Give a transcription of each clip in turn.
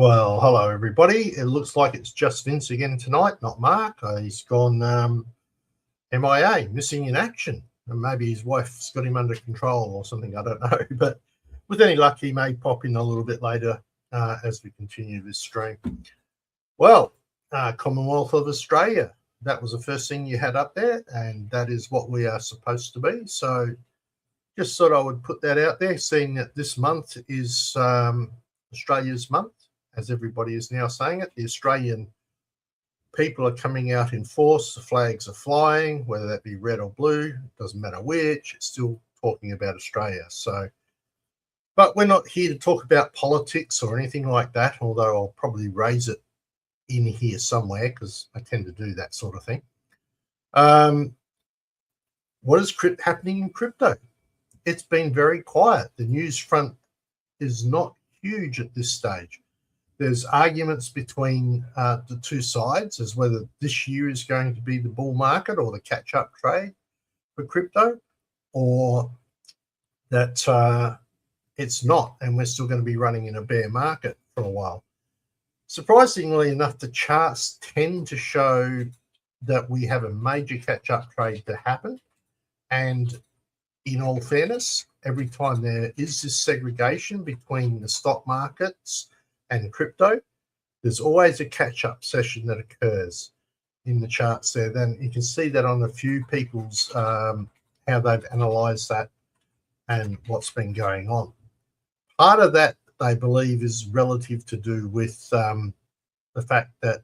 Well, hello everybody. It looks like it's just Vince again tonight, not Mark. He's gone MIA, missing in action, and maybe his wife's got him under control or something. I don't know, but with any luck, he may pop in a little bit later as we continue this stream. Well, Commonwealth of Australia, that was the first thing you had up there, and that is what we are supposed to be. So just thought I would put that out there, seeing that this month is Australia's month, as everybody is now saying it. The Australian people are coming out in force. The flags are flying, whether that be red or blue, doesn't matter which. It's still talking about Australia. So, but we're not here to talk about politics or anything like that, although I'll probably raise it in here somewhere because I tend to do that sort of thing. What is happening in crypto? It's been very quiet. The news front is not huge at this stage. There's arguments between the two sides as whether this year is going to be the bull market or the catch-up trade for crypto, or that it's not, and we're still going to be running in a bear market for a while. Surprisingly enough, the charts tend to show that we have a major catch-up trade to happen, and in all fairness, every time there is this segregation between the stock markets and crypto, there's always a catch-up session that occurs in the charts there. Then you can see that on a few people's how they've analysed that and what's been going on. Part of that, they believe, is relative to do with the fact that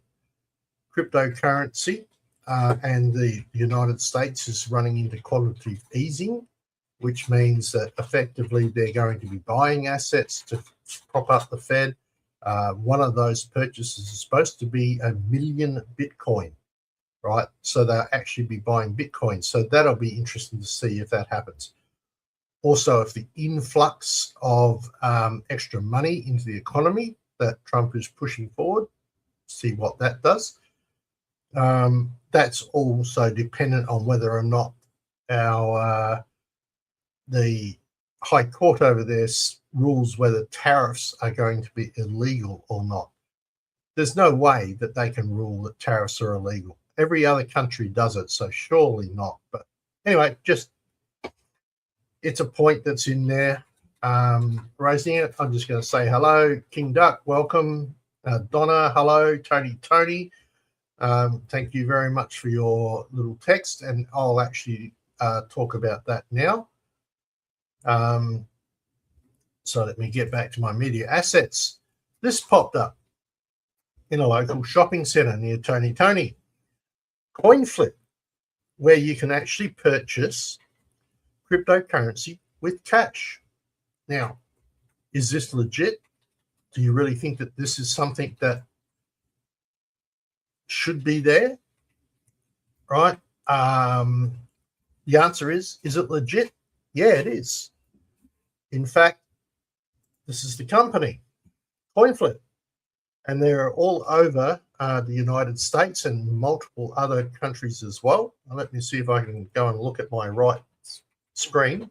cryptocurrency and the United States is running into quantitative easing, which means that effectively they're going to be buying assets to prop up the Fed. One of those purchases is supposed to be 1 million Bitcoin, right? So they'll actually be buying Bitcoin. So that'll be interesting to see if that happens. Also, if the influx of extra money into the economy that Trump is pushing forward, see what that does. That's also dependent on whether or not our the High Court over there rules whether tariffs are going to be illegal or not. There's no way that they can rule that tariffs are illegal. Every other country does it, so surely not. But anyway, just it's a point that's in there. Raising it, I'm just going to say hello. King Duck, welcome. Donna, hello. Tony, thank you very much for your little text, and I'll actually talk about that now. So let me get back to my media assets. This popped up in a local shopping centre near Tony. CoinFlip, where you can actually purchase cryptocurrency with cash. Now, is this legit? Do you really think that this is something that should be there? Right? The answer is it legit? Yeah, it is. In fact, this is the company, CoinFlip, and they're all over the United States and multiple other countries as well. Now, let me see if I can go and look at my right screen.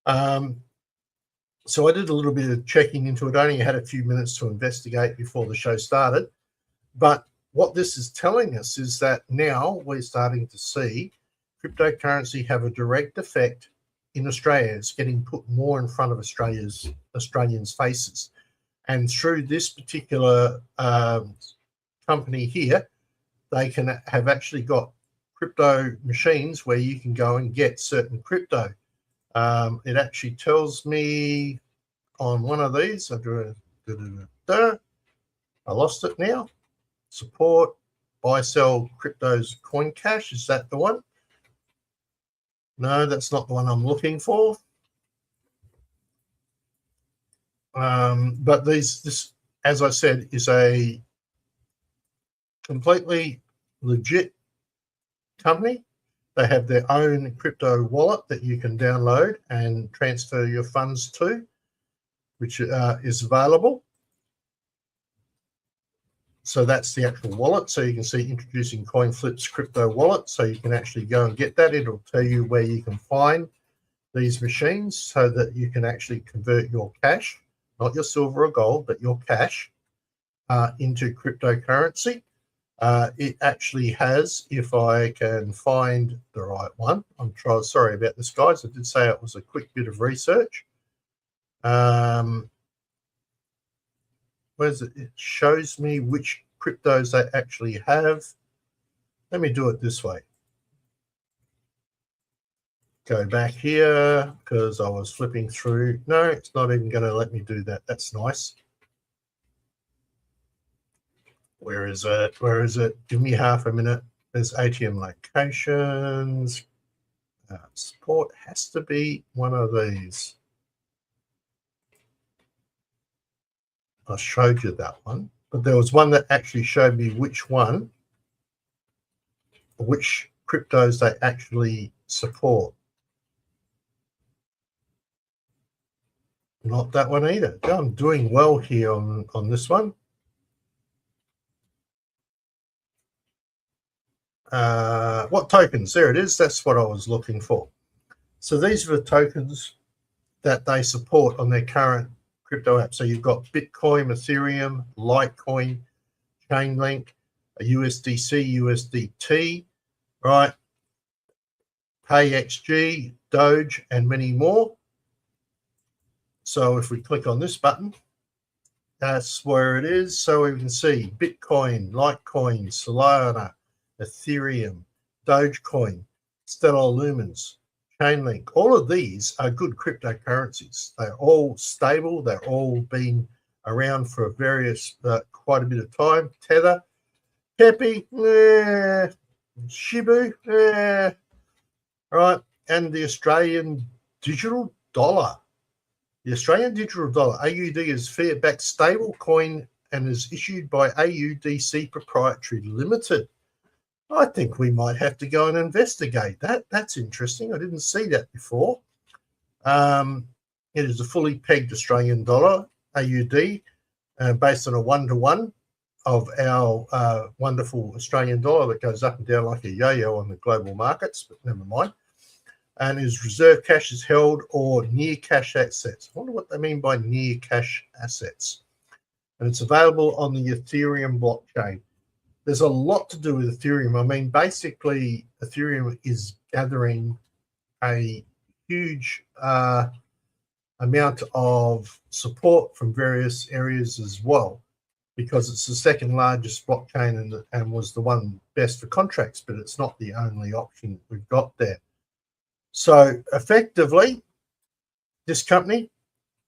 So I did a little bit of checking into it. I only had a few minutes to investigate before the show started. But what this is telling us is that now we're starting to see cryptocurrency have a direct effect in Australia. It's getting put more in front of Australians' faces. And through this particular company here, they can have actually got crypto machines where you can go and get certain crypto. It actually tells me on one of these, I lost it now. Support, buy, sell cryptos, coin cash. Is that the one? No, that's not the one I'm looking for. But this, as I said, is a completely legit company. They have their own crypto wallet that you can download and transfer your funds to, which is available. So that's the actual wallet. So you can see introducing CoinFlip's crypto wallet. So you can actually go and get that. It'll tell you where you can find these machines so that you can actually convert your cash, not your silver or gold, but your cash, into cryptocurrency. It actually has, if I can find the right one. Sorry about this, guys. I did say it was a quick bit of research. Where's it? It shows me which cryptos they actually have. Let me do it this way. Go back here because I was flipping through. No, it's not even going to let me do that. That's nice. Where is it? Where is it? Give me half a minute. There's ATM locations. Support has to be one of these. I showed you that one, but there was one that actually showed me which one, which cryptos they actually support. Not that one either. I'm doing well here on this one. What tokens? There it is. That's what I was looking for. So these are the tokens that they support on their current crypto app. So you've got Bitcoin, Ethereum, Litecoin, Chainlink, USDC, USDT, right? PayXG, Doge, and many more. So if we click on this button, that's where it is. So we can see Bitcoin, Litecoin, Solana, Ethereum, Dogecoin, Stellar Lumens, Chainlink. All of these are good cryptocurrencies. They're all stable. They're all been around for various quite a bit of time. Tether, Pepe, Shibu, right, and the Australian digital dollar. The Australian digital dollar, AUD, is fiat-backed stable coin and is issued by AUDC Proprietary Limited. I think we might have to go and investigate that. That's interesting. I didn't see that before. It is a fully pegged Australian dollar, AUD, based on a 1-to-1 of our wonderful Australian dollar that goes up and down like a yo-yo on the global markets, but never mind. And is reserve cash is held or near cash assets. I wonder what they mean by near cash assets. And it's available on the Ethereum blockchain. There's a lot to do with Ethereum. I mean, basically, Ethereum is gathering a huge amount of support from various areas as well, because it's the second largest blockchain and was the one best for contracts, but it's not the only option we've got there. So effectively, this company,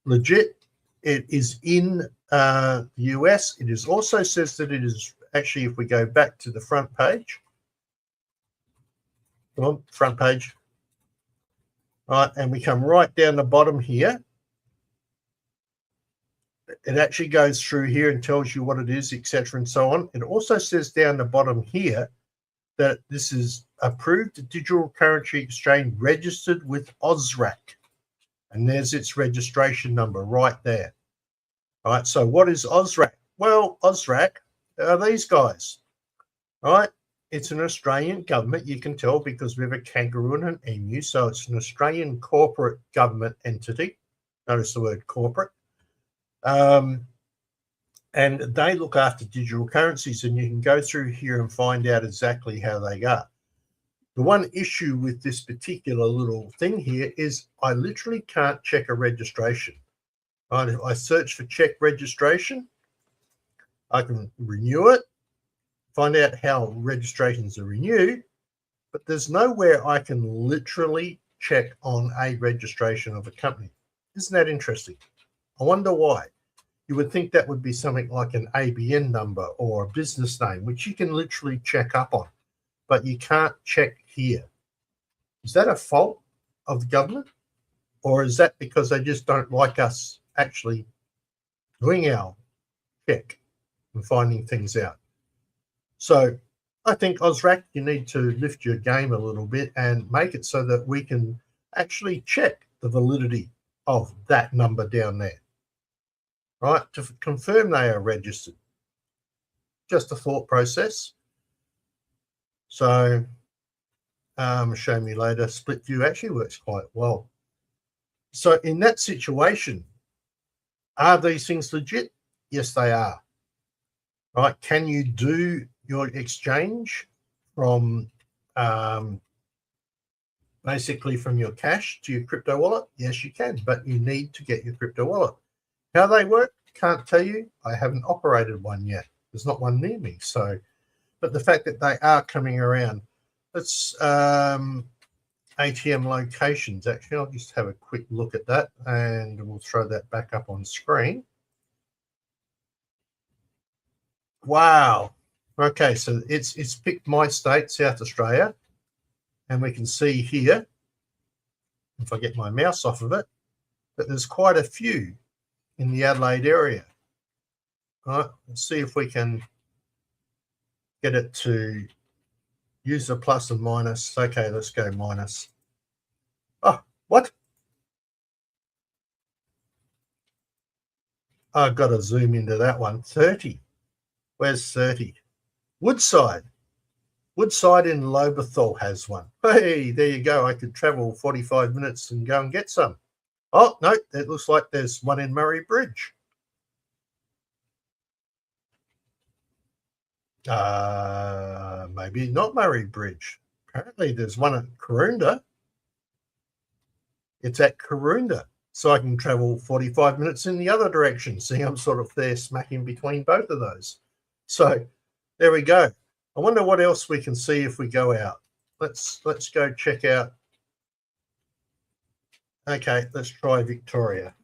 legit, it is in the US. It is also says that it is actually, if we go back to the front page, come on, front page, right, and we come right down the bottom here, it actually goes through here and tells you what it is, etc., and so on. It also says down the bottom here that this is approved digital currency exchange registered with OSRAC, and there's its registration number right there. All right, so what is OSRAC? Well, OSRAC are these guys, right? It's an Australian government, you can tell, because we have a kangaroo and an emu, so it's an Australian corporate government entity. Notice the word corporate. And they look after digital currencies, and you can go through here and find out exactly how they go. The one issue with this particular little thing here is I literally can't check a registration. Right? If I search for check registration, I can renew it, find out how registrations are renewed, but there's nowhere I can literally check on a registration of a company. Isn't that interesting? I wonder why. You would think that would be something like an ABN number or a business name, which you can literally check up on, but you can't check here. Is that a fault of the government? Or is that because they just don't like us actually doing our check and finding things out? So I think OSRAC, you need to lift your game a little bit and make it so that we can actually check the validity of that number down there, right? To confirm they are registered. Just a thought process. So show me later, split view actually works quite well. So in that situation, are these things legit? Yes, they are. right? Can you do your exchange from basically from your cash to your crypto wallet? Yes, you can, but you need to get your crypto wallet. How they work, can't tell you. I haven't operated one yet. There's not one near me. So, but the fact that they are coming around, let's ATM locations. Actually, I'll just have a quick look at that and we'll throw that back up on screen. Wow. Okay, so it's picked my state, South Australia, and we can see here, if I get my mouse off of it, that there's quite a few in the Adelaide area. All right, let's see if we can get it to use the plus and minus. Okay, let's go minus. Oh, what? I've got to zoom into that one. 30. Where's 30? Woodside. Woodside in Lobethal has one. Hey, there you go. I could travel 45 minutes and go and get some. Oh, no, it looks like there's one in Murray Bridge. Maybe not Murray Bridge. Apparently there's one at Karoonda. It's at Karoonda. So I can travel 45 minutes in the other direction. See, I'm sort of there smack in between both of those. So there we go. I wonder what else we can see if we go out. Let's go check out. Okay, let's try Victoria.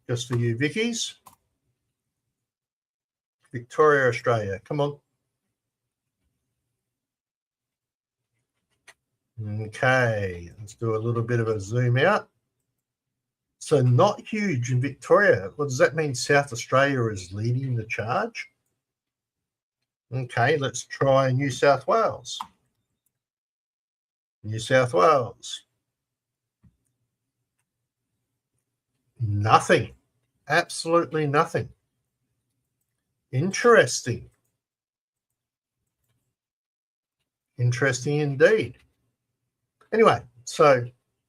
Just for you, Vickies. Victoria, Australia. Come on. Okay, let's do a little bit of a zoom out. So not huge in Victoria. What does that mean? South Australia is leading the charge? Okay, let's try New South Wales. New South Wales. Nothing. Absolutely nothing. Interesting. Interesting indeed. Anyway, so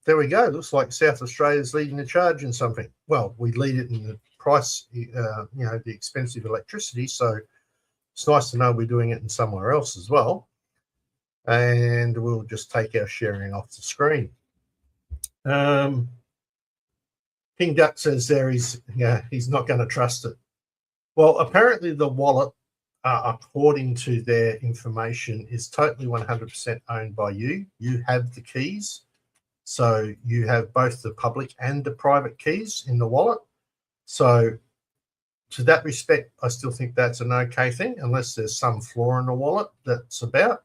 there we go. Looks like South Australia is leading the charge in something. Well, we lead it in the price, the expensive electricity. So it's nice to know we're doing it in somewhere else as well. And we'll just take our sharing off the screen. King Duck says there he's not going to trust it. Well, apparently the wallet, according to their information, is totally 100% owned by you. You have the keys. So you have both the public and the private keys in the wallet. So to that respect, I still think that's an okay thing, unless there's some flaw in the wallet that's about.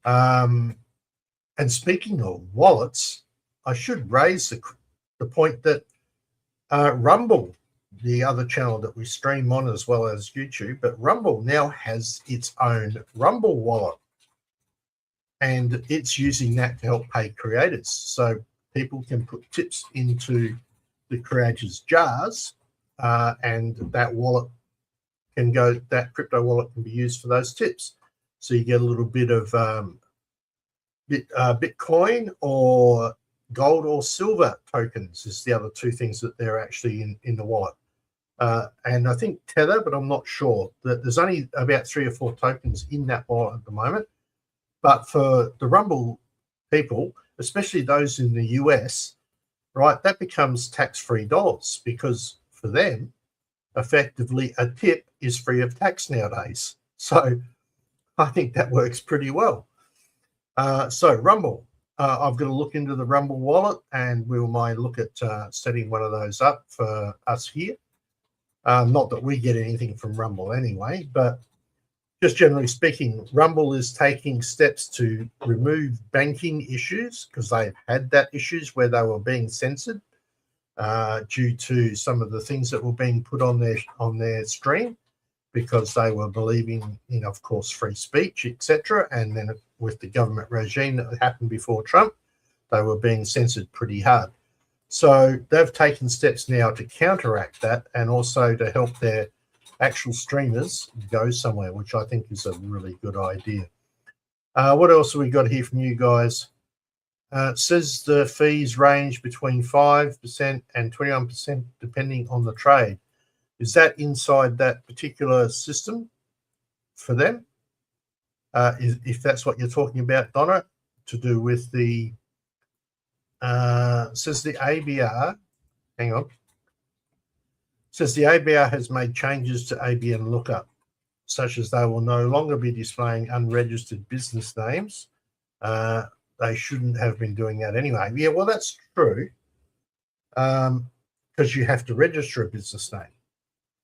And speaking of wallets, I should raise the point that Rumble, the other channel that we stream on as well as YouTube, but Rumble now has its own Rumble wallet. And it's using that to help pay creators. So people can put tips into the creators' jars, and that wallet can go, that crypto wallet can be used for those tips. So you get a little bit of Bitcoin or gold or silver tokens is the other two things that they're actually in the wallet. And I think Tether, but I'm not sure. That there's only about 3 or 4 tokens in that wallet at the moment. But for the Rumble people, especially those in the US, right, that becomes tax-free dollars, because for them, effectively, a tip is free of tax nowadays. So I think that works pretty well. So Rumble, I've got to look into the Rumble wallet, and we might look at setting one of those up for us here. Not that we get anything from Rumble anyway, but just generally speaking, Rumble is taking steps to remove banking issues, because they've had that issues where they were being censored due to some of the things that were being put on their stream, because they were believing in, of course, free speech, etc. And then with the government regime that happened before Trump, they were being censored pretty hard. So they've taken steps now to counteract that, and also to help their actual streamers go somewhere, which I think is a really good idea. What else have we got here from you guys? It says the fees range between 5% and 21% depending on the trade. Is that inside that particular system? for them, if that's what you're talking about, Donna, to do with the, says the ABR, hang on, says the ABR has made changes to ABN lookup, such as they will no longer be displaying unregistered business names. They shouldn't have been doing that anyway. Yeah, well, that's true, because you have to register a business name,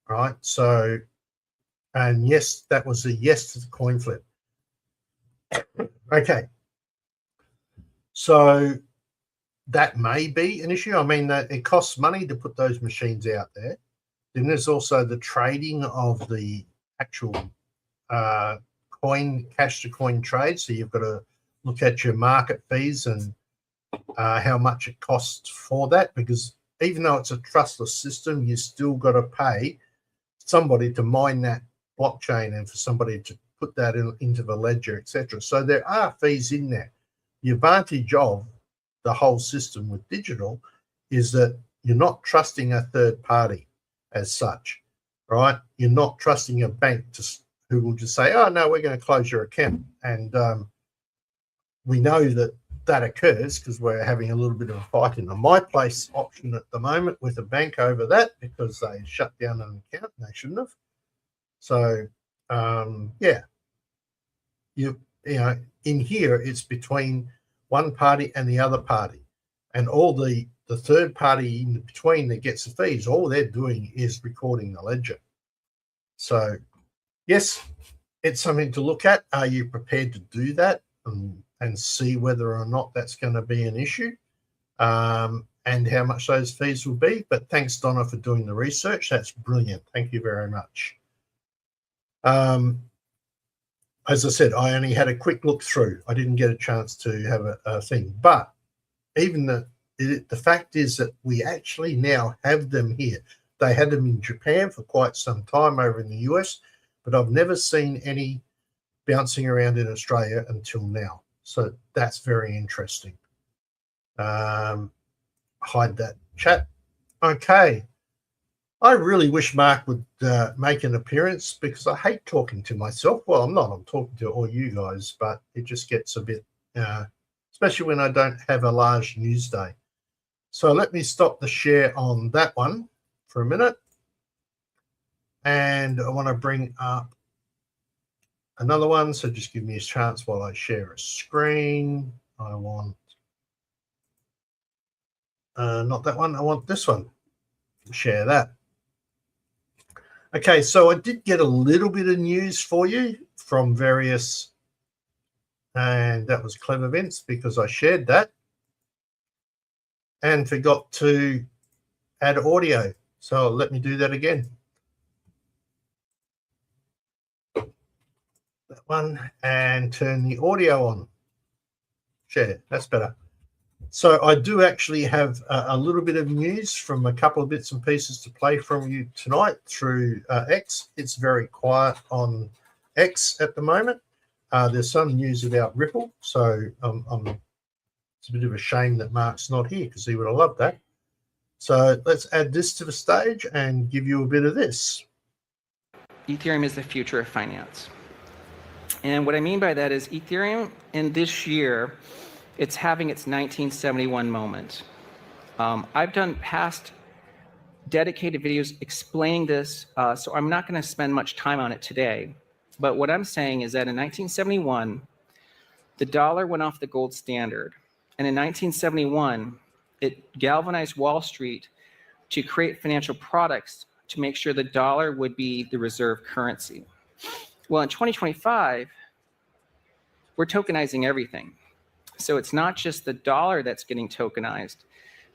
right? So, and yes, that was a yes to the coin flip. Okay. So that may be an issue. I mean, that it costs money to put those machines out there. Then there's also the trading of the actual coin, cash to coin trade. So you've got to look at your market fees and how much it costs for that, because even though it's a trustless system, you still got to pay somebody to mine that blockchain and for somebody to put that into the ledger, etc. So there are fees in there. The advantage of the whole system with digital is that you're not trusting a third party as such, right? You're not trusting a bank who will just say, oh, no, we're going to close your account. And we know that occurs because we're having a little bit of a fight in the My Place option at the moment with a bank over that because they shut down an account and they shouldn't have. So, yeah, you know, in here, it's between one party and the other party. And all the third party in between that gets the fees, all they're doing is recording the ledger. So, yes, it's something to look at. Are you prepared to do that and see whether or not that's going to be an issue and how much those fees will be? But thanks, Donna, for doing the research. That's brilliant. Thank you very much. As I said, I only had a quick look through. I didn't get a chance to have a thing. But even the fact is that we actually now have them here. They had them in Japan for quite some time over in the US, but I've never seen any bouncing around in Australia until now. So that's very interesting. Hide that chat. Okay. I really wish Mark would make an appearance because I hate talking to myself. Well, I'm talking to all you guys, but it just gets a bit, especially when I don't have a large news day. So let me stop the share on that one for a minute. And I want to bring up another one. So just give me a chance while I share a screen. I want, not that one. I want this one. Share that. Okay, so I did get a little bit of news for you from various, and that was Clever Vince because I shared that and forgot to add audio. So let me do that again. That one, and turn the audio on. Share, that's better. So I do actually have a little bit of news from a couple of bits and pieces to play from you tonight through X. It's very quiet on X at the moment. There's some news about Ripple, so it's a bit of a shame that Mark's not here because he would have loved that. So let's add this to the stage and give you a bit of this. Ethereum is the future of finance. And what I mean by that is Ethereum in this year, it's having its 1971 moment. I've done past dedicated videos explaining this, so I'm not going to spend much time on it today. But what I'm saying is that in 1971, the dollar went off the gold standard. And in 1971, it galvanized Wall Street to create financial products to make sure the dollar would be the reserve currency. Well, in 2025, we're tokenizing everything. So it's not just the dollar that's getting tokenized,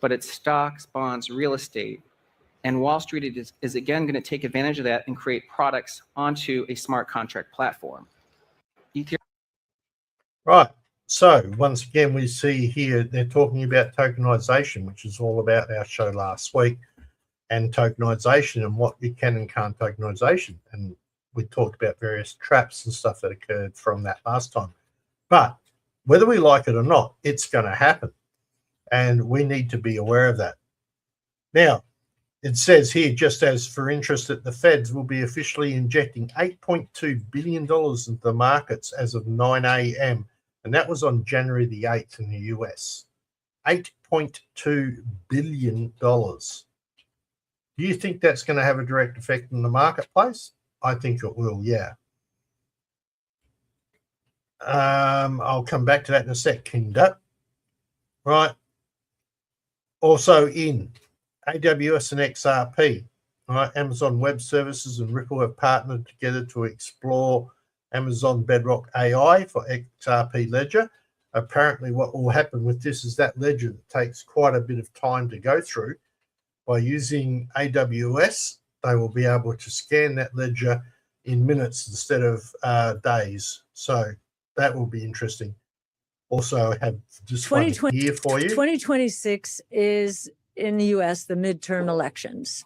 but it's stocks, bonds, real estate. And Wall Street is again going to take advantage of that and create products onto a smart contract platform. Right. So once again, we see here they're talking about tokenization, which is all about our show last week, and tokenization and what you can and can't tokenization. And we talked about various traps and stuff that occurred from that last time. But whether we like it or not, it's going to happen. And we need to be aware of that. Now, It says here, just as for interest, that the Feds will be officially injecting $8.2 billion into the markets as of 9 a.m. And that was on January the 8th in the US. $8.2 billion. Do you think that's going to have a direct effect on the marketplace? I think it will, yeah. I'll come back to that in a sec, Kinder. Right. Also in AWS and XRP, right? Amazon Web Services and Ripple have partnered together to explore Amazon Bedrock AI for XRP Ledger. Apparently what will happen with this is that ledger that takes quite a bit of time to go through. By using AWS, they will be able to scan that ledger in minutes instead of days. So that will be interesting. Also, I have just one here for you. 2026 is in the U.S. the midterm elections.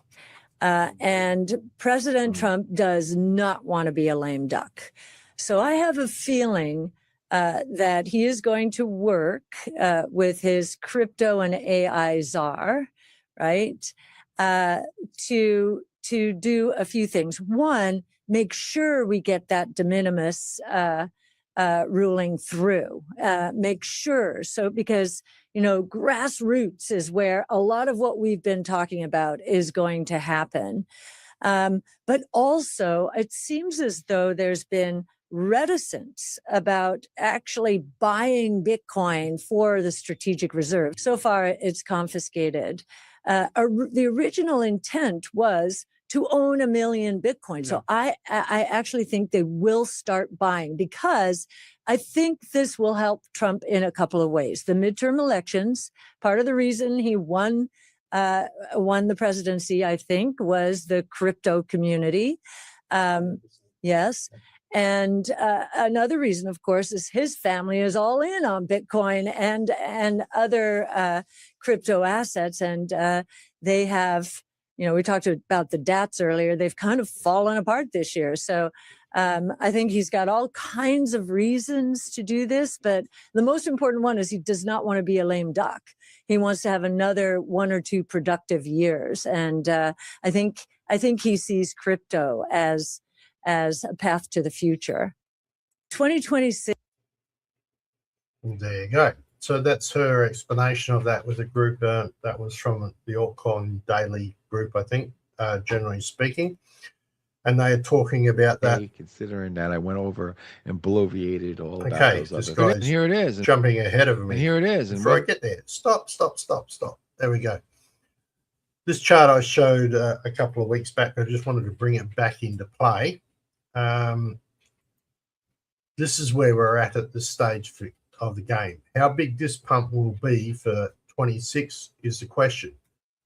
And President Trump does not want to be a lame duck. So I have a feeling that he is going to work with his crypto and AI czar, right, to do a few things. One, make sure we get that de minimis ruling through. Make sure. So because, you know, grassroots is where a lot of what we've been talking about is going to happen. But also, it seems as though there's been reticence about actually buying Bitcoin for the strategic reserve. So far, it's confiscated. The original intent was to own 1 million Bitcoin. Yeah. So I actually think they will start buying, because I think this will help Trump in a couple of ways. The midterm elections, part of the reason he won the presidency, I think, was the crypto community. Yes. And another reason, of course, is his family is all in on Bitcoin and other crypto assets. And they have, you know, we talked about the DATs earlier. They've kind of fallen apart this year. So I think he's got all kinds of reasons to do this. But the most important one is he does not want to be a lame duck. He wants to have another 1 or 2 productive years. And I think he sees crypto as a path to the future. 2026. There you go. So that's her explanation of that with a group that was from the Altcoin Daily group, I think, generally speaking. And they are talking about that. Considering that, I went over and bloviated all about those this other. guy's here it is. Jumping ahead of me. And here it is. Before I get there. Stop. There we go. This chart I showed a couple of weeks back. I just wanted to bring it back into play. This is where we're at this stage of the game. How big this pump will be for 26 is the question.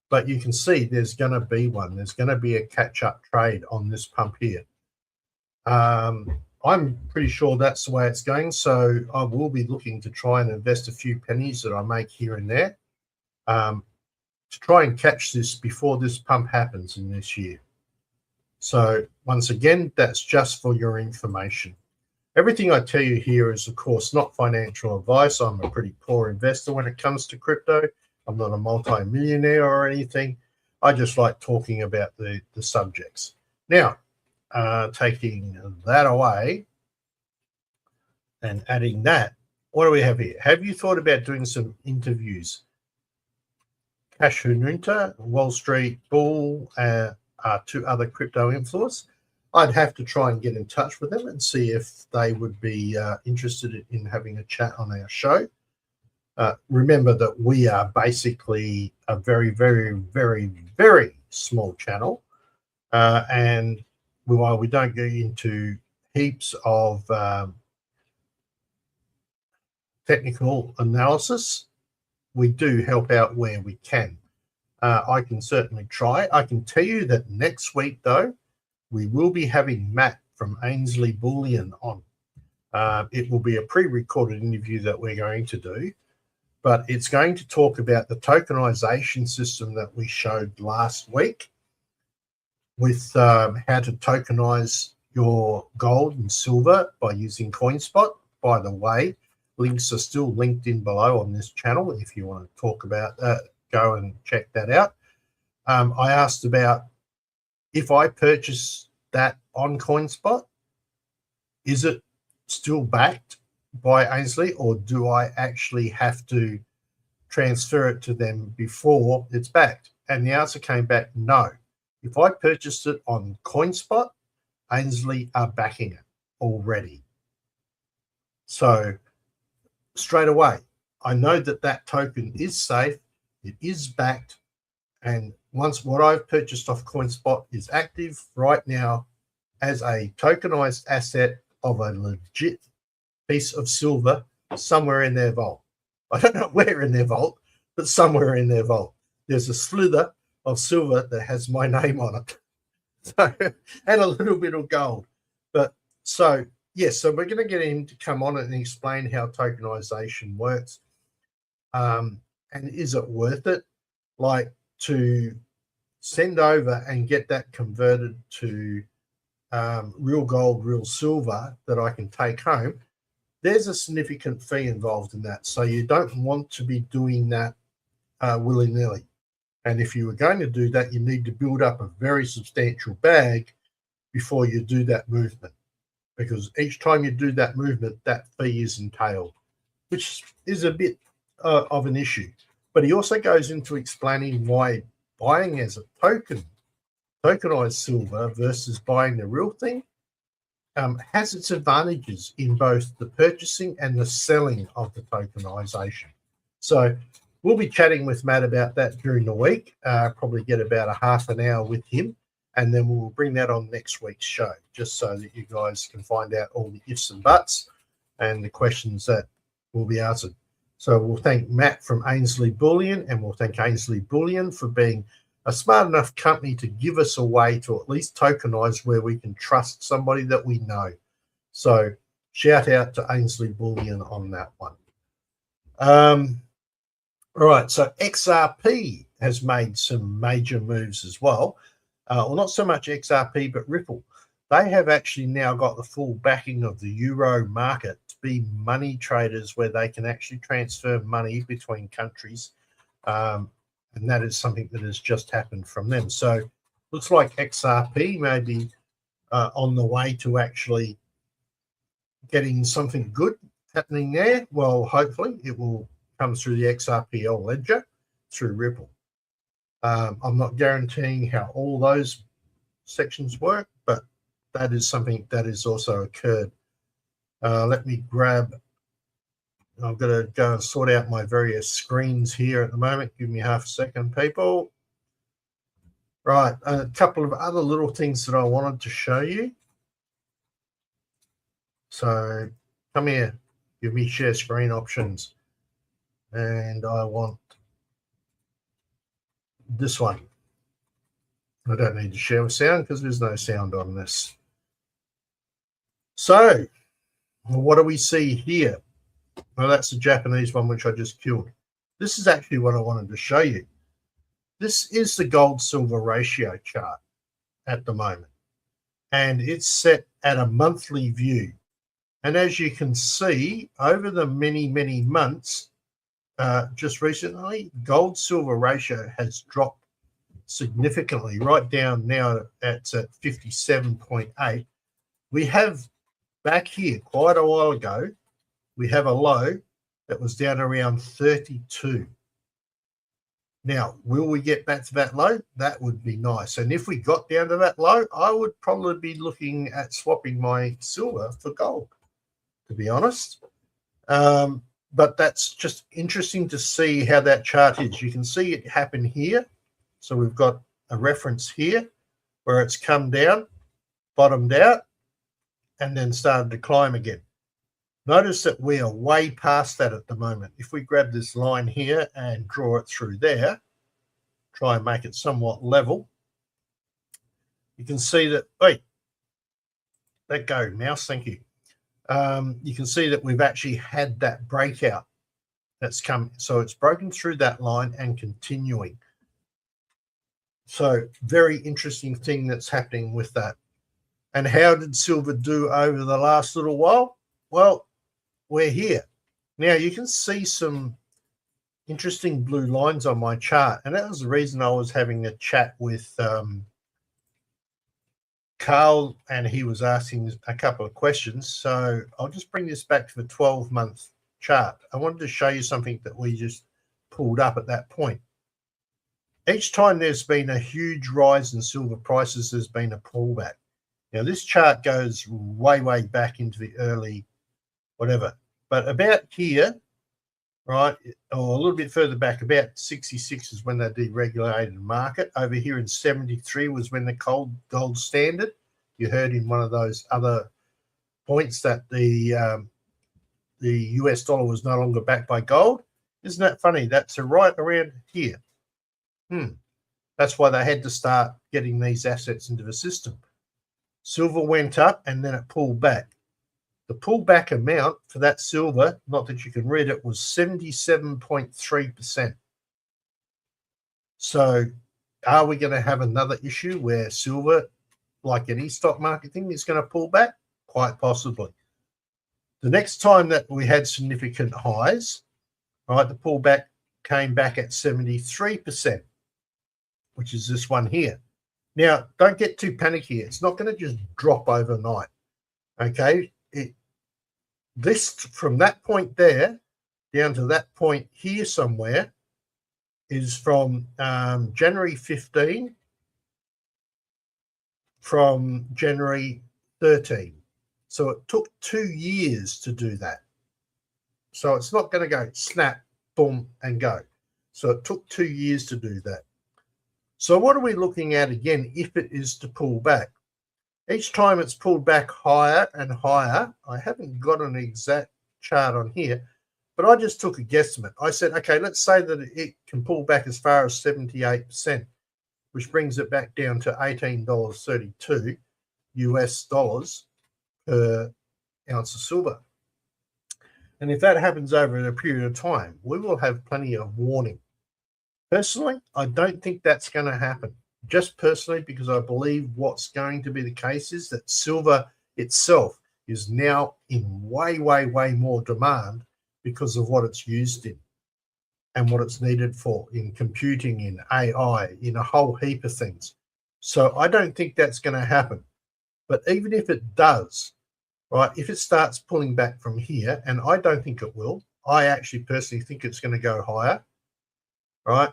But you can see there's going to be one. There's going to be a catch-up trade on this pump here. I'm pretty sure that's the way it's going. So I will be looking to try and invest a few pennies that I make here and there to try and catch this before this pump happens in this year. So once again, that's just for your information. Everything I tell you here is, of course, not financial advice. I'm a pretty poor investor when it comes to crypto. I'm not a multi-millionaire or anything. I just like talking about the subjects. Now, taking that away and adding that, what do we have here? Have you thought about doing some interviews? Cash Hununta, Wall Street Bull, are 2 other crypto influencers. I'd have to try and get in touch with them and see if they would be interested in having a chat on our show. Remember that we are basically a very, very, very, very small channel. And while we don't go into heaps of technical analysis, we do help out where we can. I can certainly try. I can tell you that next week, though, we will be having Matt from Ainsley Bullion on. It will be a pre-recorded interview that we're going to do, but it's going to talk about the tokenization system that we showed last week with how to tokenize your gold and silver by using CoinSpot. By the way, links are still linked in below on this channel if you want to talk about that. Go and check that out. I asked about if I purchase that on CoinSpot, is it still backed by Ainsley, or do I actually have to transfer it to them before it's backed? And the answer came back, no. If I purchased it on CoinSpot, Ainsley are backing it already. So straight away, I know that that token is safe, it is backed, and once what I've purchased off CoinSpot is active right now as a tokenized asset of a legit piece of silver somewhere in their vault. I don't know where in their vault, but somewhere in their vault. There's a slither of silver that has my name on it. So, and a little bit of gold. But so, yes, so we're going to get him to come on and explain how tokenization works. And is it worth it? Like to send over and get that converted to real gold, real silver that I can take home. There's a significant fee involved in that. So you don't want to be doing that willy-nilly. And if you were going to do that, you need to build up a very substantial bag before you do that movement. Because each time you do that movement, that fee is entailed, which is a bit of an issue. But he also goes into explaining why buying as a tokenized silver versus buying the real thing has its advantages in both the purchasing and the selling of the tokenization. So we'll be chatting with Matt about that during the week, probably get about a half an hour with him, and then we'll bring that on next week's show, just so that you guys can find out all the ifs and buts and the questions that will be answered. So we'll thank Matt from Ainsley Bullion, and we'll thank Ainsley Bullion for being a smart enough company to give us a way to at least tokenize where we can trust somebody that we know. So shout out to Ainsley Bullion on that one. All right, so XRP has made some major moves as well. Well, not so much XRP, but Ripple. They have actually now got the full backing of the Euro market to be money traders where they can actually transfer money between countries. And that is something that has just happened from them. So looks like XRP may be on the way to actually getting something good happening there. Well, hopefully it will come through the XRPL ledger through Ripple. I'm not guaranteeing how all those sections work, but that is something that has also occurred. Let me grab... I've got to go and sort out my various screens here at the moment. Give me half a second, people. Right, a couple of other little things that I wanted to show you. So come here, give me share screen options. And I want this one. I don't need to share with sound because there's no sound on this. So what do we see here? Well, that's the Japanese one, which I just killed. This is actually what I wanted to show you. This is the gold-silver ratio chart at the moment. And it's set at a monthly view. And as you can see, over the many, many months, just recently, gold-silver ratio has dropped significantly, right down now it's at 57.8. We have back here quite a while ago, we have a low that was down around 32. Now, will we get back to that low? That would be nice. And if we got down to that low, I would probably be looking at swapping my silver for gold, to be honest. But that's just interesting to see how that chart is. You can see it happen here. So we've got a reference here where it's come down, bottomed out, and then started to climb again. Notice that we are way past that at the moment. If we grab this line here and draw it through there, try and make it somewhat level, you can see that, wait, let go, mouse, thank you. You can see that we've actually had that breakout that's come. So it's broken through that line and continuing. So very interesting thing that's happening with that. And how did silver do over the last little while? Well, we're here. Now you can see some interesting blue lines on my chart, and that was the reason I was having a chat with Carl, and he was asking a couple of questions. So I'll just bring this back to the 12-month chart. I wanted to show you something that we just pulled up at that point. Each time there's been a huge rise in silver prices, there's been a pullback. Now, this chart goes way, way back into the early whatever. But about here, right, or a little bit further back, about 66 is when they deregulated the market. Over here in 73 was when the gold standard. You heard in one of those other points that the US dollar was no longer backed by gold. Isn't that funny? That's right around here. That's why they had to start getting these assets into the system. Silver went up and then it pulled back. The pullback amount for that silver, not that you can read it, was 77.3%. So are we going to have another issue where silver, like any stock market thing, is going to pull back? Quite possibly. The next time that we had significant highs, right, the pullback came back at 73%, which is this one here. Now, don't get too panicky. It's not going to just drop overnight, okay? This, from that point there down to that point here somewhere, is from January 15 from January 13. So it took 2 years to do that. So it's not going to go snap, boom, and go. So it took 2 years to do that. So what are we looking at again if it is to pull back? Each time it's pulled back higher and higher. I haven't got an exact chart on here, but I just took a guesstimate. I said, okay, let's say that it can pull back as far as 78%, which brings it back down to $18.32 US dollars per ounce of silver. And if that happens over a period of time, we will have plenty of warning. Personally, I don't think that's going to happen. Just personally, because I believe what's going to be the case is that silver itself is now in way, way, way more demand because of what it's used in and what it's needed for in computing, in AI, in a whole heap of things. So I don't think that's going to happen. But even if it does, right, if it starts pulling back from here, and I don't think it will, I actually personally think it's going to go higher, right?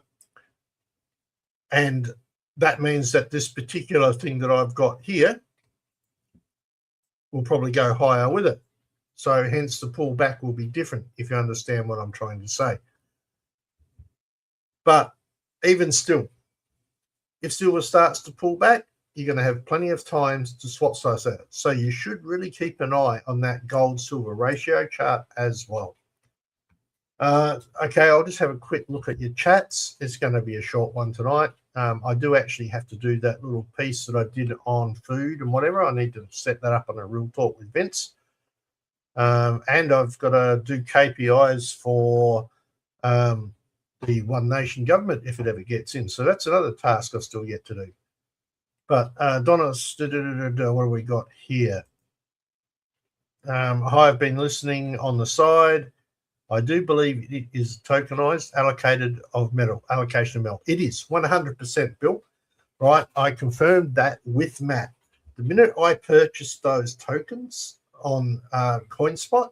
And that means that this particular thing that I've got here will probably go higher with it. So hence the pullback will be different, if you understand what I'm trying to say. But even still, if silver starts to pull back, you're going to have plenty of times to swap size out. So you should really keep an eye on that gold-silver ratio chart as well. Okay, I'll just have a quick look at your chats. It's going to be a short one tonight. I do actually have to do that little piece that I did on food and whatever. I need to set that up on a Real Talk with Vince. And I've got to do KPIs for the One Nation government if it ever gets in. So that's another task I've still yet to do. But Donna, what do we got here? Hi, I've been listening on the side. I do believe it is tokenized, allocation of metal. It is 100%, Bill. Right? I confirmed that with Matt. The minute I purchased those tokens on CoinSpot,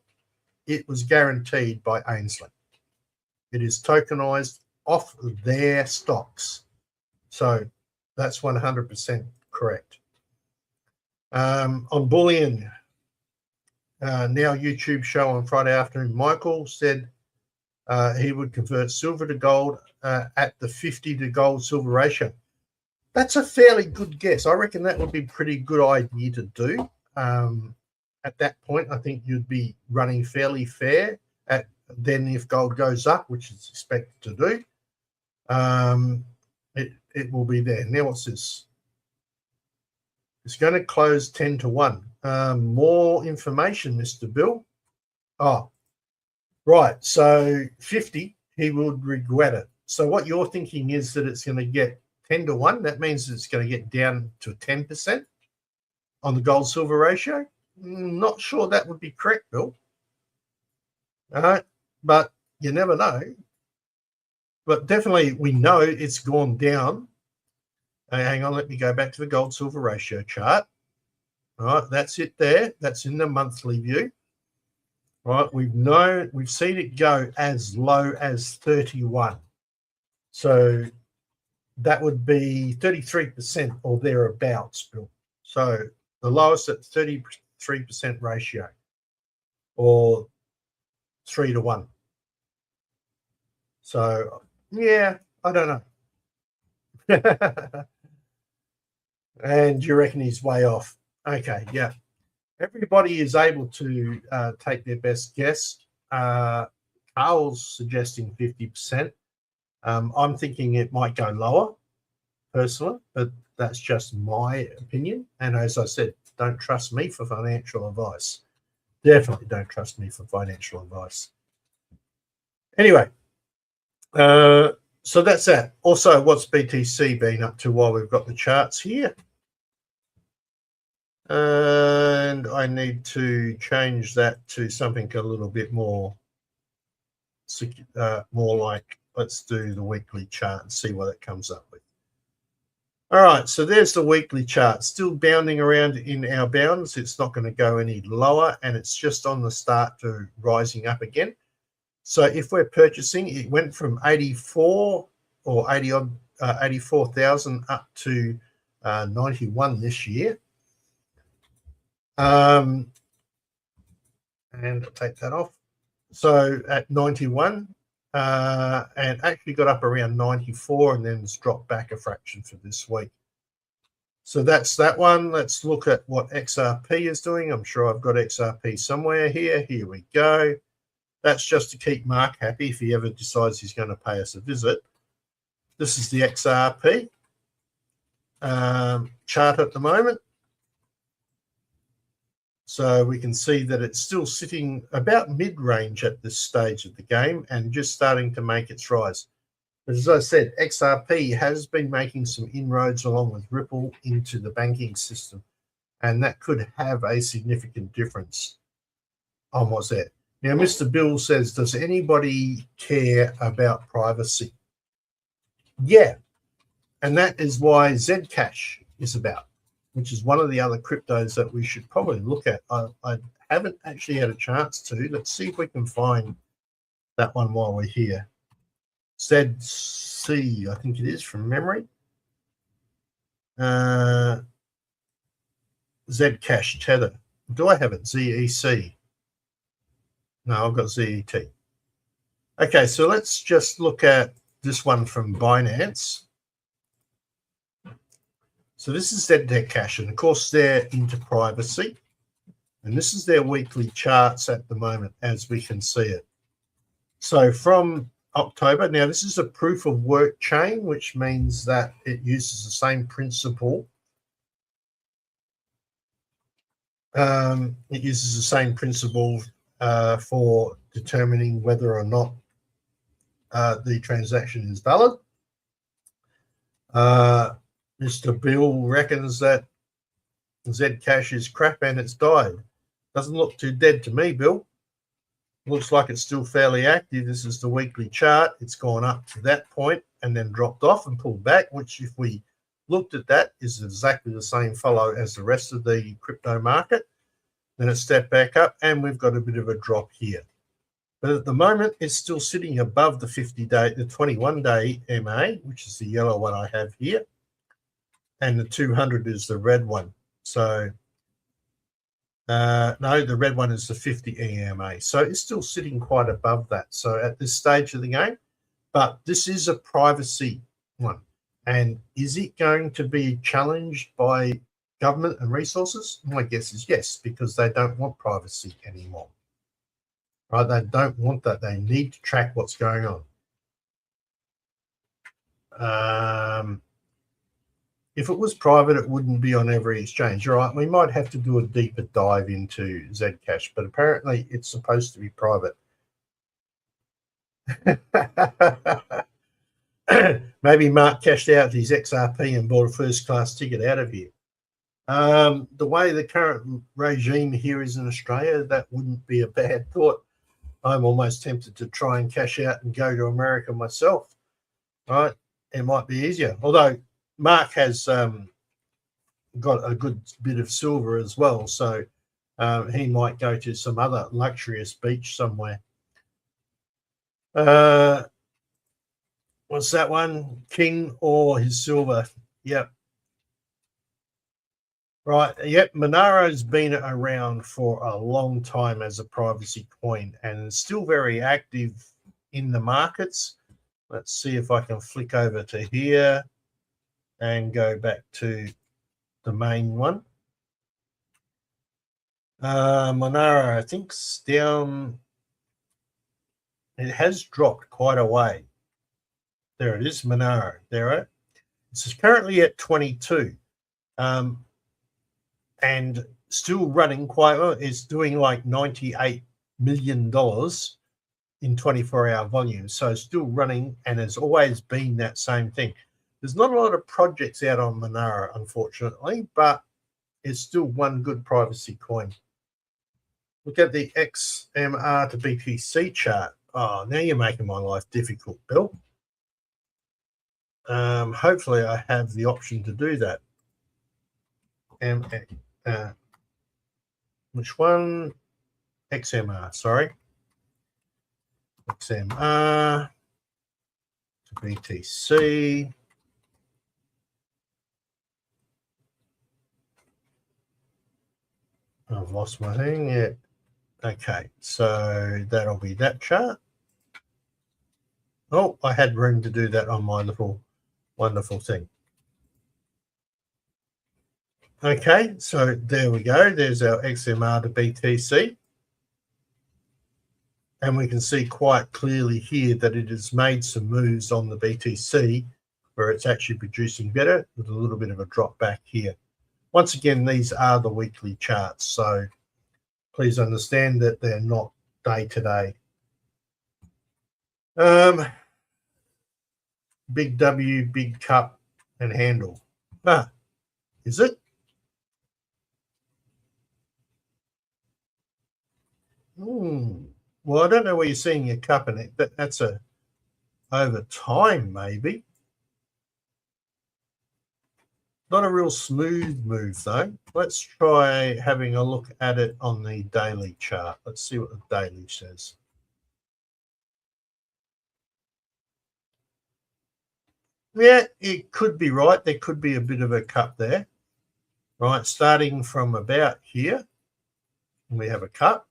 it was guaranteed by Ainsley. It is tokenized off their stocks. So that's 100% correct. On bullion, now YouTube show on Friday afternoon, Michael said he would convert silver to gold at the 50 to gold silver ratio. That's a fairly good guess. I reckon that would be a pretty good idea to do. At that point, I think you'd be running fairly fair. Then if gold goes up, which it's expected to do, it will be there. Now what's this? It's going to close 10 to 1. More information, Mr. Bill. Oh, right. So 50, he would regret it. So what you're thinking is that it's going to get 10 to 1. That means it's going to get down to 10% on the gold silver ratio. Not sure that would be correct, Bill. All right. But you never know. But definitely we know it's gone down. Hang on, let me go back to the gold silver ratio chart. All right, that's it there. That's in the monthly view. Right, we've seen it go as low as 31. So that would be 33% or thereabouts, Bill. So the lowest at 33% ratio, or 3 to 1. So yeah, I don't know. And you reckon he's way off? Okay, yeah. Everybody is able to take their best guess. Carl's suggesting 50%. I'm thinking it might go lower, personally, but that's just my opinion. And as I said, don't trust me for financial advice. Definitely don't trust me for financial advice. Anyway, so that's that. Also, what's BTC been up to while we've got the charts here? And I need to change that to something a little bit more like, let's do the weekly chart and see what it comes up with. All right, so there's the weekly chart, still bounding around in our bounds. It's not going to go any lower, and it's just on the start to rising up again. So if we're purchasing, it went from 84 or 84,000 up to 91 this year. And I'll take that off. So at 91, and actually got up around 94 and then it's dropped back a fraction for this week. So that's that one. Let's look at what XRP is doing. I'm sure I've got XRP somewhere here. Here we go. That's just to keep Mark happy if he ever decides he's going to pay us a visit. This is the XRP chart at the moment. So we can see that it's still sitting about mid-range at this stage of the game and just starting to make its rise. As I said, XRP has been making some inroads along with Ripple into the banking system, and that could have a significant difference on what's there. Now, Mr. Bill says, does anybody care about privacy? Yeah, and that is why Zcash is about, which is one of the other cryptos that we should probably look at. I haven't actually had a chance to. Let's see if we can find that one while we're here. ZC, I think it is from memory. Zcash Tether. Do I have it? ZEC. No, I've got ZET. Okay, so let's just look at this one from Binance. So this is Zcash, and of course they're into privacy. And this is their weekly charts at the moment, as we can see it. So from October, now this is a proof of work chain, which means that it uses the same principle. It uses the same principle for determining whether or not the transaction is valid. Mr. Bill reckons that Zcash is crap and it's died. Doesn't look too dead to me, Bill. Looks like it's still fairly active. This is the weekly chart. It's gone up to that point and then dropped off and pulled back, which if we looked at that is exactly the same follow as the rest of the crypto market. Then it stepped back up and we've got a bit of a drop here. But at the moment, it's still sitting above the 50-day, the 21-day MA, which is the yellow one I have here. And the 200 is the red one. So, no, the red one is the 50 EMA. So it's still sitting quite above that. So at this stage of the game, but this is a privacy one. And is it going to be challenged by government and resources? My guess is yes, because they don't want privacy anymore. Right? They don't want that. They need to track what's going on. If it was private, it wouldn't be on every exchange. All right, we might have to do a deeper dive into Zcash, but apparently it's supposed to be private. Maybe Mark cashed out his XRP and bought a first-class ticket out of here. The way the current regime here is in Australia, that wouldn't be a bad thought. I'm almost tempted to try and cash out and go to America myself. right? It might be easier. Although Mark has got a good bit of silver as well, so he might go to some other luxurious beach somewhere. What's that one? King or his silver? Yep. Right. Yep. Monaro's been around for a long time as a privacy coin and still very active in the markets. Let's see if I can flick over to here and go back to the main one. Monaro, I think, is down. It has dropped quite a way. There it is, Monaro. There, it's currently at 22, and still running quite well. It's doing like $98 million in 24-hour volume, so still running, and has always been that same thing. There's not a lot of projects out on Monaro, unfortunately, but it's still one good privacy coin. Look at the XMR to BTC chart. Oh, now you're making my life difficult, Bill. Hopefully I have the option to do that. Which one? XMR, sorry. XMR to BTC. I've lost my thing. Yeah. Okay, so that'll be that chart. Oh, I had room to do that on my little wonderful thing. Okay, so there we go. There's our XMR to BTC. And we can see quite clearly here that it has made some moves on the BTC where it's actually producing better with a little bit of a drop back here. Once again, these are the weekly charts, so please understand that they're not day to day. Big W, big cup, and handle. Ah, is it? Well, I don't know where you're seeing your cup in it, but that's a over time, maybe. Not a real smooth move, though. Let's try having a look at it on the daily chart. Let's see what the daily says. Yeah, it could be right. There could be a bit of a cup there, right? Starting from about here, we have a cup.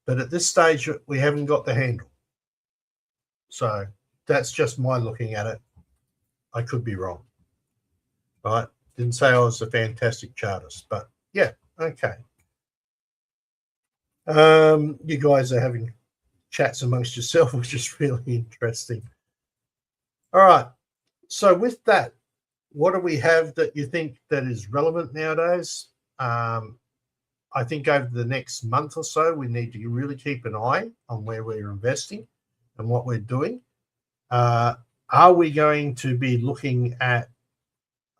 But at this stage, we haven't got the handle. So that's just my looking at it. I could be wrong. Right? Didn't say I was a fantastic chartist, but yeah, okay. You guys are having chats amongst yourself, which is really interesting. All right. So with that, what do we have that you think that is relevant nowadays? I think over the next month or so, we need to really keep an eye on where we're investing and what we're doing. Are we going to be looking at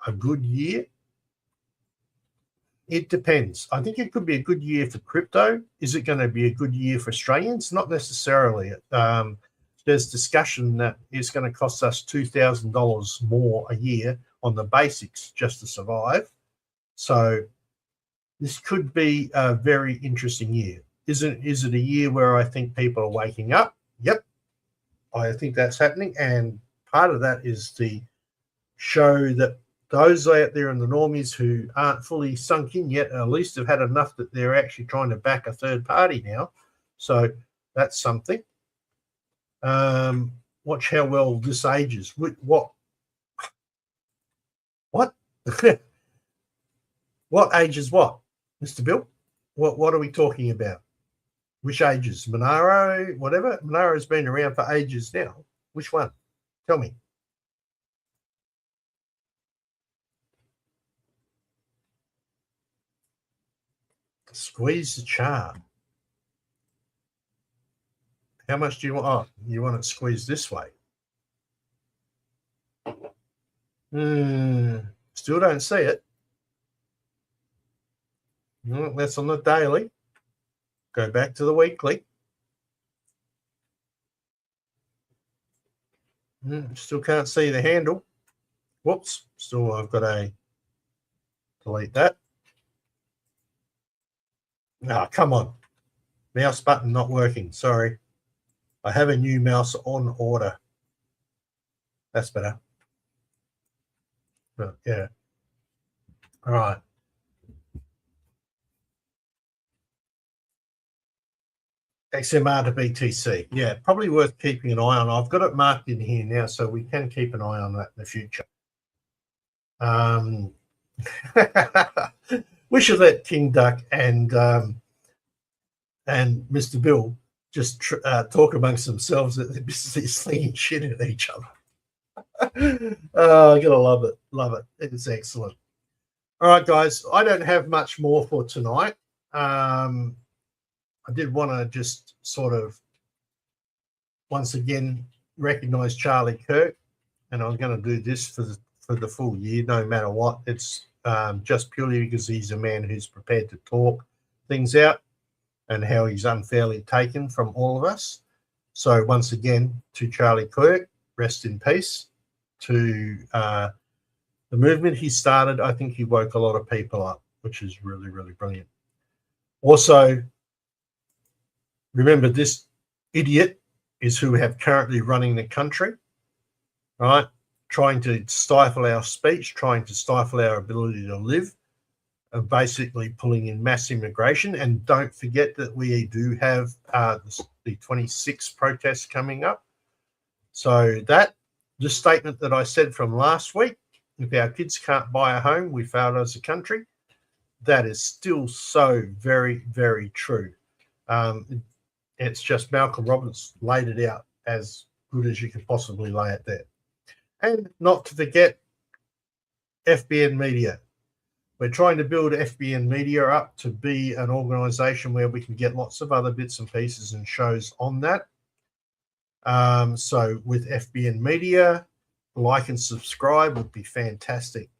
a good year? It depends. I think it could be a good year for crypto. Is it going to be a good year for Australians? Not necessarily. There's discussion that it's going to cost us $2,000 more a year on the basics just to survive. So this could be a very interesting year. Is it a year where I think people are waking up? Yep. I think that's happening. And part of that is to show that those out there in the normies who aren't fully sunk in yet, at least have had enough that they're actually trying to back a third party now. So that's something. Watch how well this ages. What? What ages what, Mr. Bill? What are we talking about? Which ages? Monaro, whatever? Monaro's been around for ages now. Which one? Tell me. Squeeze the chart. How much do you want? Oh, you want it squeezed this way. Still don't see it. No, that's on the daily. Go back to the weekly. Still can't see the handle. Whoops. Still, I've got to delete that. Ah, come on. Mouse button not working. Sorry. I have a new mouse on order. That's better. But yeah. All right. XMR to BTC. Yeah, probably worth keeping an eye on. I've got it marked in here now, so we can keep an eye on that in the future. We should let King Duck and Mr. Bill just talk amongst themselves that they're busy slinging shit at each other. Oh, I gotta love it. Love it. It's excellent. All right, guys. I don't have much more for tonight. I did want to just sort of once again recognize Charlie Kirk, and I'm going to do this for the full year, no matter what. It's just purely because he's a man who's prepared to talk things out and how he's unfairly taken from all of us. So once again, to Charlie Kirk, rest in peace. To the movement he started, I think he woke a lot of people up, which is really, really brilliant. Also, remember, this idiot is who we have currently running the country, right? Trying to stifle our speech, trying to stifle our ability to live, basically pulling in mass immigration. And don't forget that we do have the 26 protests coming up. So that, the statement that I said from last week, if our kids can't buy a home, we failed as a country, that is still so very, very true. It's just Malcolm Roberts laid it out as good as you could possibly lay it there. And not to forget FBN Media. We're trying to build FBN Media up to be an organisation where we can get lots of other bits and pieces and shows on that. So with FBN Media, like and subscribe would be fantastic.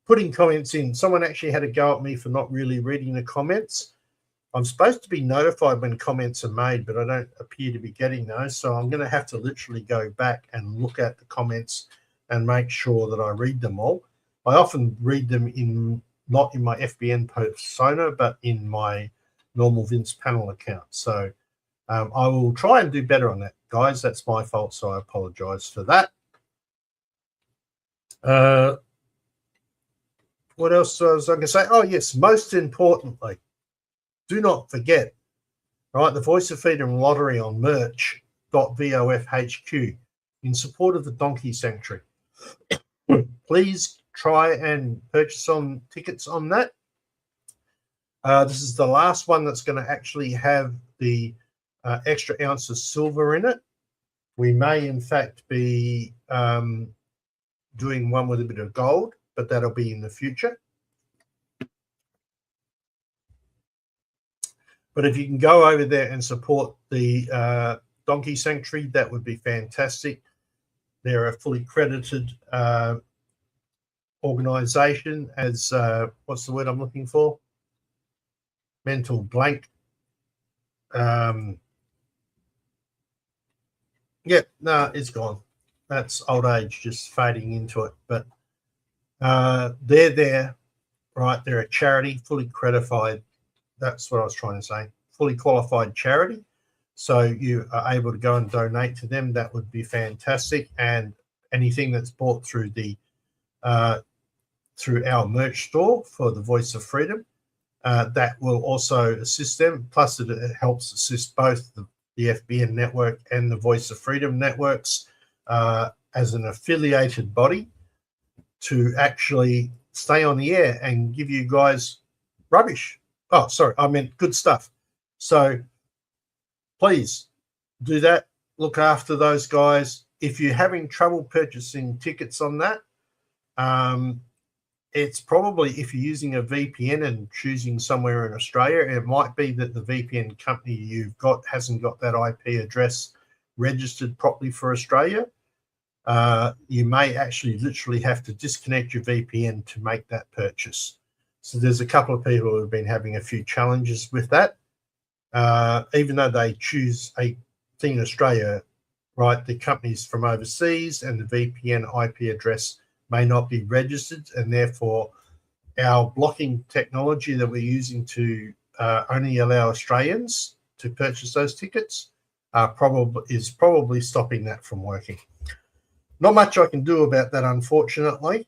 Putting comments in. Someone actually had a go at me for not really reading the comments. I'm supposed to be notified when comments are made, but I don't appear to be getting those. So I'm going to have to literally go back and look at the comments and make sure that I read them all. I often read them not in my FBN persona, but in my normal Vince Panel account. So I will try and do better on that, guys. That's my fault, so I apologize for that. What else was I going to say? Oh, yes, most importantly, do not forget, right, the Voice of Freedom Lottery on merch.vofhq in support of the Donkey Sanctuary. Please try and purchase on tickets on that. This is the last one that's going to actually have the extra ounce of silver in it. We may, in fact, be doing one with a bit of gold, but that'll be in the future. But if you can go over there and support the Donkey Sanctuary, that would be fantastic. They're a fully credited organisation as, what's the word I'm looking for? Mental blank. Yeah, no, it's gone. That's old age just fading into it. But they're there, right? They're a charity, fully credified. That's what I was trying to say. Fully qualified charity. So you are able to go and donate to them. That would be fantastic. And anything that's bought through the through our merch store for the Voice of Freedom, that will also assist them. Plus, it helps assist both the FBN network and the Voice of Freedom networks as an affiliated body to actually stay on the air and give you guys rubbish. Oh, sorry, I meant good stuff. So please do that. Look after those guys. If you're having trouble purchasing tickets on that, it's probably, if you're using a VPN and choosing somewhere in Australia, it might be that the VPN company you've got hasn't got that IP address registered properly for Australia. You may actually literally have to disconnect your VPN to make that purchase. So there's a couple of people who have been having a few challenges with that. Even though they choose a thing in Australia, right? The company's from overseas and the VPN IP address may not be registered, and therefore our blocking technology that we're using to only allow Australians to purchase those tickets is probably stopping that from working. Not much I can do about that, unfortunately.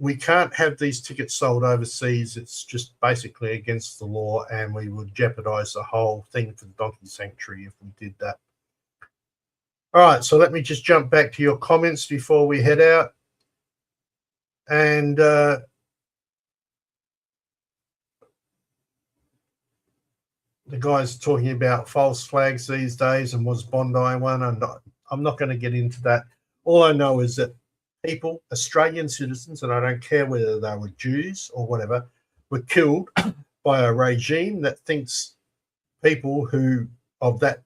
We can't have these tickets sold overseas. It's just basically against the law, and we would jeopardize the whole thing for the donkey sanctuary if we did that. All right, so let me just jump back to your comments before we head out. And the guy's talking about false flags these days, and was Bondi one? I'm not going to get into that. All I know is that people, Australian citizens, and I don't care whether they were Jews or whatever, were killed by a regime that thinks people who of that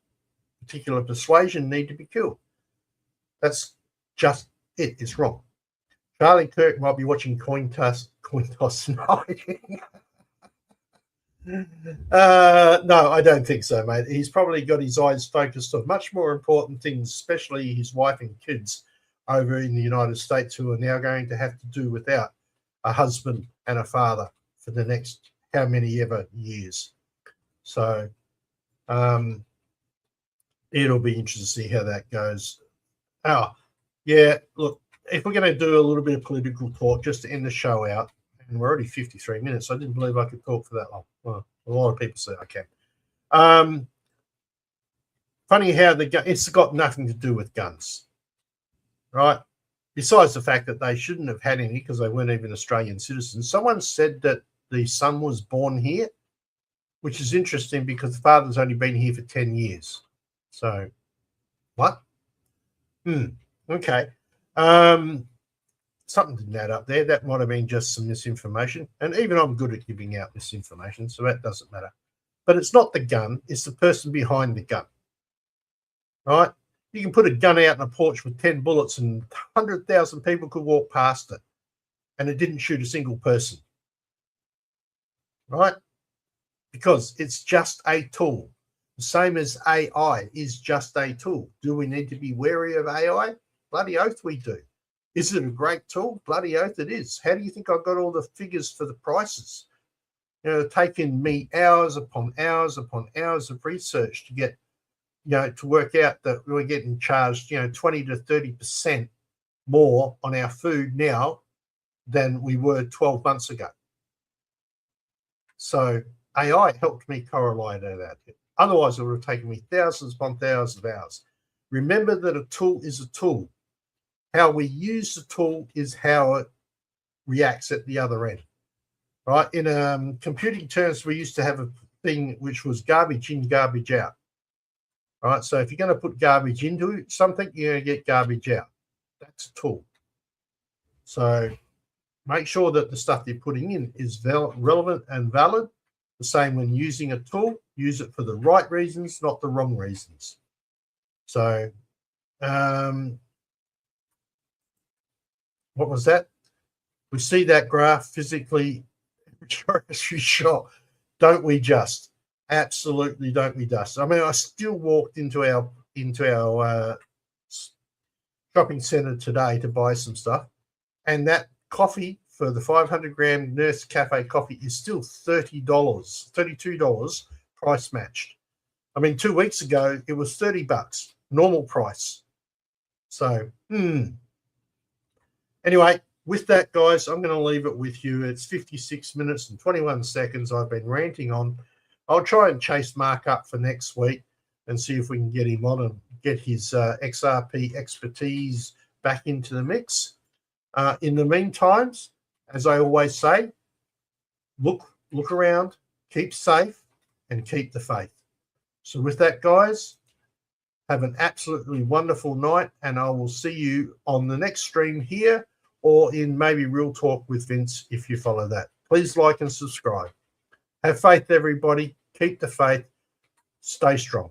particular persuasion need to be killed. That's just it. It's wrong. Charlie Kirk might be watching coin toss tonight. No, I don't think so, mate. He's probably got his eyes focused on much more important things, especially his wife and kids over in the United States, who are now going to have to do without a husband and a father for the next how many ever years. So it'll be interesting to see how that goes. Oh, yeah, look, if we're going to do a little bit of political talk just to end the show out, and we're already 53 minutes, I didn't believe I could talk for that long. Well, a lot of people say I can. Funny how it's got nothing to do with guns, right? Besides the fact that they shouldn't have had any because they weren't even Australian citizens. Someone said that the son was born here, which is interesting because the father's only been here for 10 years. So, what? Okay. Something didn't add up there. That might have been just some misinformation. And even I'm good at giving out misinformation, so that doesn't matter. But it's not the gun. It's the person behind the gun, right? You can put a gun out in a porch with 10 bullets and 100,000 people could walk past it, and it didn't shoot a single person, right? Because it's just a tool. The same as AI is just a tool. Do we need to be wary of AI? Bloody oath we do. Is it a great tool? Bloody oath it is. How do you think I got all the figures for the prices? You know, it's taken me hours upon hours upon hours of research to get, to work out that we're getting charged, 20 to 30% more on our food now than we were 12 months ago. So AI helped me correlate that. Otherwise, it would have taken me thousands upon thousands of hours. Remember that a tool is a tool. How we use the tool is how it reacts at the other end, right? In computing terms, we used to have a thing which was garbage in, garbage out, right? So if you're going to put garbage into something, you're going to get garbage out. That's a tool. So make sure that the stuff you're putting in is relevant and valid. The same when using a tool, use it for the right reasons, not the wrong reasons. So what was that? We see that graph physically every shot. Don't we just? Absolutely, don't we just? I mean, I still walked into our shopping centre today to buy some stuff, and that coffee for the 500-gram Nurse Cafe coffee is still $30, $32 price matched. I mean, 2 weeks ago it was $30, normal price. So, Anyway, with that, guys, I'm going to leave it with you. It's 56 minutes and 21 seconds. I've been ranting on. I'll try and chase Mark up for next week and see if we can get him on and get his XRP expertise back into the mix. In the meantime, as I always say, look around, keep safe, and keep the faith. So with that, guys, have an absolutely wonderful night, and I will see you on the next stream here or in maybe Real Talk with Vince if you follow that. Please like and subscribe. Have faith, everybody. Keep the faith. Stay strong.